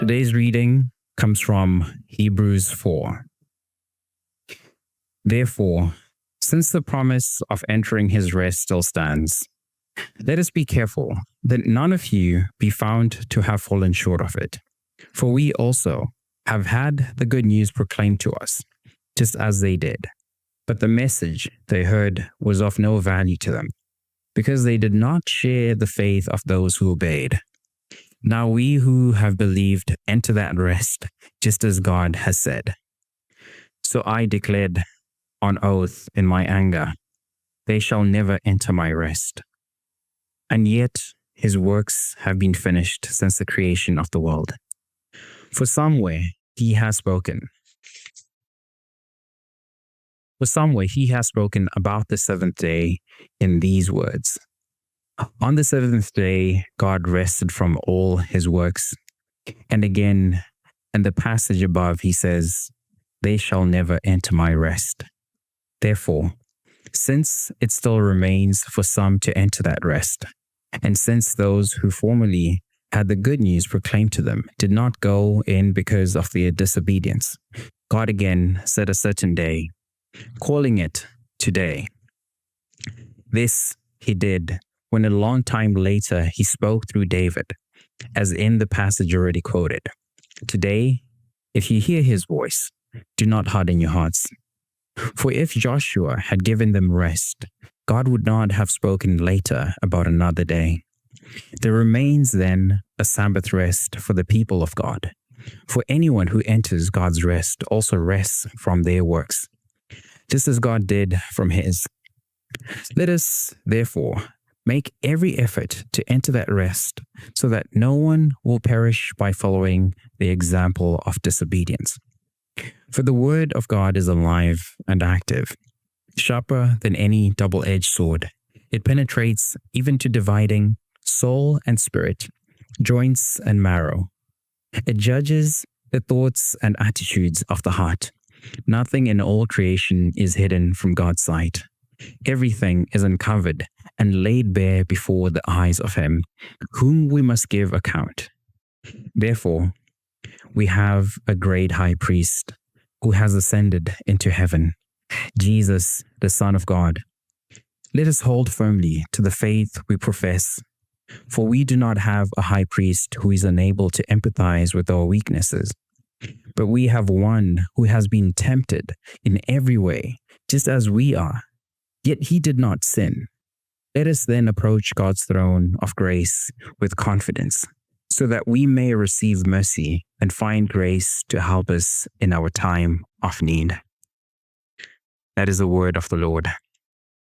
Today's reading comes from Hebrews 4. Therefore, since the promise of entering his rest still stands, let us be careful that none of you be found to have fallen short of it. For we also have had the good news proclaimed to us, just as they did. But the message they heard was of no value to them, because they did not share the faith of those who obeyed. Now we who have believed enter that rest, just as God has said. So I declared on oath in my anger, they shall never enter my rest. And yet his works have been finished since the creation of the world. For somewhere he has spoken about the seventh day in these words. On the seventh day, God rested from all his works. And again, in the passage above, he says, they shall never enter my rest. Therefore, since it still remains for some to enter that rest, and since those who formerly had the good news proclaimed to them did not go in because of their disobedience, God again set a certain day, calling it today. This he did when a long time later he spoke through David, as in the passage already quoted. Today, if you hear his voice, do not harden your hearts. For if Joshua had given them rest, God would not have spoken later about another day. There remains then a Sabbath rest for the people of God. For anyone who enters God's rest also rests from their works, just as God did from his. Let us, therefore, make every effort to enter that rest, so that no one will perish by following the example of disobedience. For the word of God is alive and active, sharper than any double-edged sword. It penetrates even to dividing soul and spirit, joints and marrow. It judges the thoughts and attitudes of the heart. Nothing in all creation is hidden from God's sight. Everything is uncovered and laid bare before the eyes of him, whom we must give account. Therefore, we have a great high priest who has ascended into heaven, Jesus, the Son of God. Let us hold firmly to the faith we profess, for we do not have a high priest who is unable to empathize with our weaknesses, but we have one who has been tempted in every way, just as we are, yet he did not sin. Let us then approach God's throne of grace with confidence, so that we may receive mercy and find grace to help us in our time of need. That is the word of the Lord.